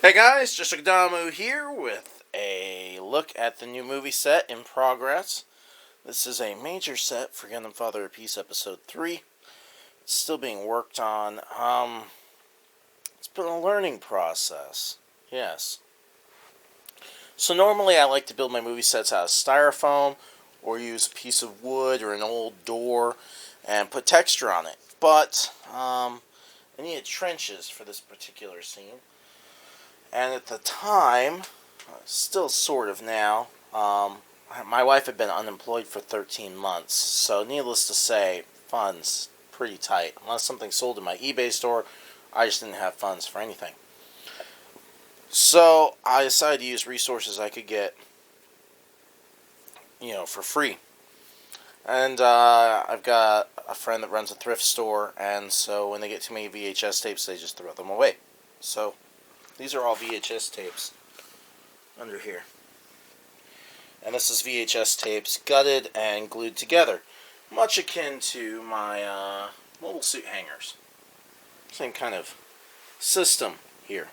Hey guys, just Adamu here with a look at the new movie set in progress. This is a major set for Gundam Father of Peace Episode 3. It's still being worked on. It's been a learning process. Yes. So normally I like to build my movie sets out of styrofoam or use a piece of wood or an old door and put texture on it. But I needed trenches for this particular scene. And at the time, still sort of now, my wife had been unemployed for 13 months. So needless to say, funds pretty tight. Unless something sold in my eBay store, I just didn't have funds for anything. So I decided to use resources I could get, for free. And I've got a friend that runs a thrift store, and so when they get too many VHS tapes, they just throw them away. So these are all VHS tapes under here. And this is VHS tapes gutted and glued together. Much akin to my mobile suit hangers. Same kind of system here.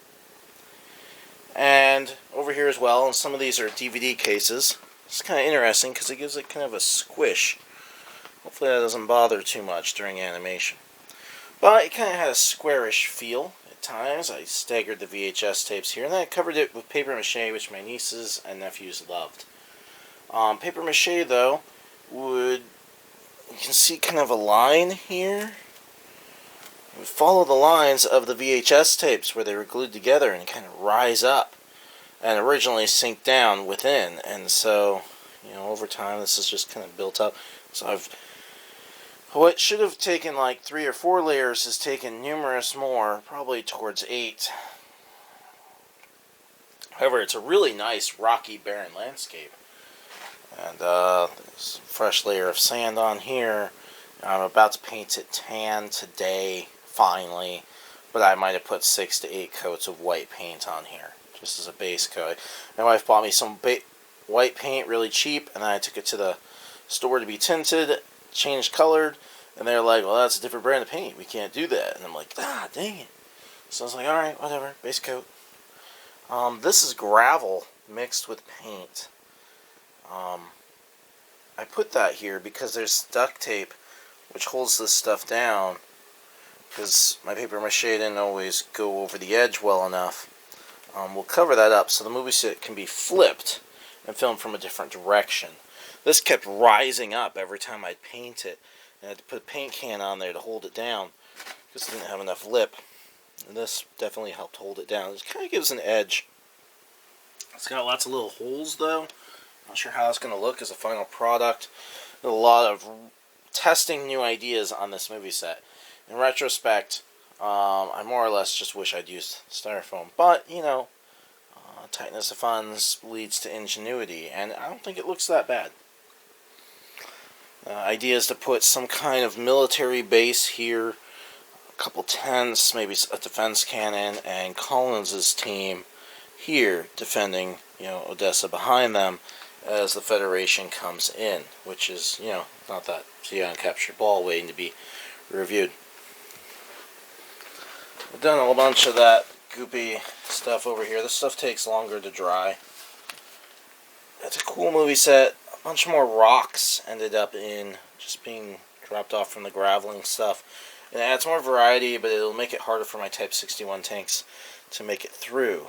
And over here as well, and some of these are DVD cases. It's kind of interesting because it gives it kind of a squish. Hopefully that doesn't bother too much during animation. But it kind of had a squarish feel at times. I staggered the VHS tapes here, and then I covered it with paper mache, which my nieces and nephews loved. Paper mache, though, you can see kind of a line here. It would follow the lines of the VHS tapes where they were glued together and kind of rise up and originally sink down within. And so, over time this is just kind of built up. So what should have taken like 3 or 4 layers has taken numerous more, probably towards 8. However, it's a really nice rocky barren landscape. And there's a fresh layer of sand on here. I'm about to paint it tan today, finally. But I might have put 6 to 8 coats of white paint on here, just as a base coat. My wife bought me some white paint really cheap, and then I took it to the store to be tinted, changed colored, and they're like, well, that's a different brand of paint. We can't do that. And I'm like, dang it. So I was like, alright, whatever, base coat. This is gravel mixed with paint. I put that here because there's duct tape which holds this stuff down, because my paper mache didn't always go over the edge well enough. We'll cover that up so the movie set can be flipped and filmed from a different direction. This kept rising up every time I'd paint it, and I had to put a paint can on there to hold it down because it didn't have enough lip. And this definitely helped hold it down. It kind of gives an edge. It's got lots of little holes though. Not sure how it's going to look as a final product. There's a lot of testing new ideas on this movie set. In retrospect, I more or less just wish I'd used styrofoam. But, tightness of funds leads to ingenuity, and I don't think it looks that bad. Idea is to put some kind of military base here, a couple tents, maybe a defense cannon, and Collins' team here defending, Odessa behind them as the Federation comes in, which is, not that zeon captured ball waiting to be reviewed. I've done a whole bunch of that goopy stuff over here. This stuff takes longer to dry. It's a cool movie set. A bunch more rocks ended up in just being dropped off from the graveling stuff. And it adds more variety, but it'll make it harder for my Type 61 tanks to make it through.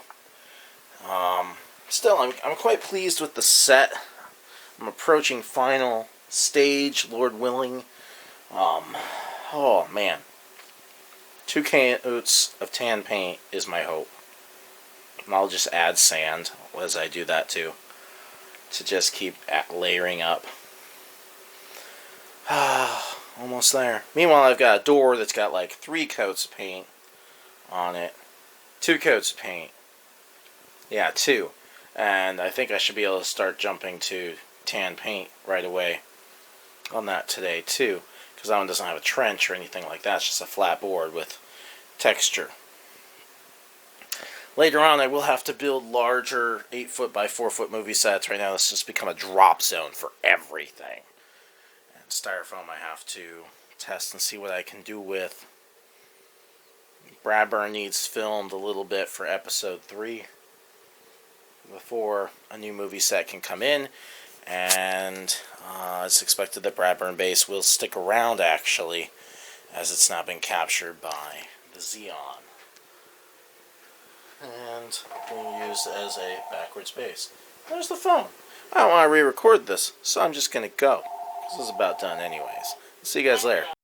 Still, I'm quite pleased with the set. I'm approaching final stage, Lord willing. Oh man. 2 coats of tan paint is my hope. And I'll just add sand as I do that too, to just keep layering up. Almost there. Meanwhile, I've got a door that's got like 3 coats of paint on it. 2 coats of paint. Yeah, 2. And I think I should be able to start jumping to tan paint right away on that today too, because that one doesn't have a trench or anything like that. It's just a flat board with texture. Later on, I will have to build larger 8-foot by 4-foot movie sets. Right now, this has become a drop zone for everything. And styrofoam I have to test and see what I can do with. Bradburn needs filmed a little bit for episode 3 before a new movie set can come in, and it's expected that Bradburn base will stick around, actually, as it's not been captured by the Zeon and being used as a backwards base. There's the phone. I don't want to re-record this, so I'm just going to go. This is about done anyways. See you guys later.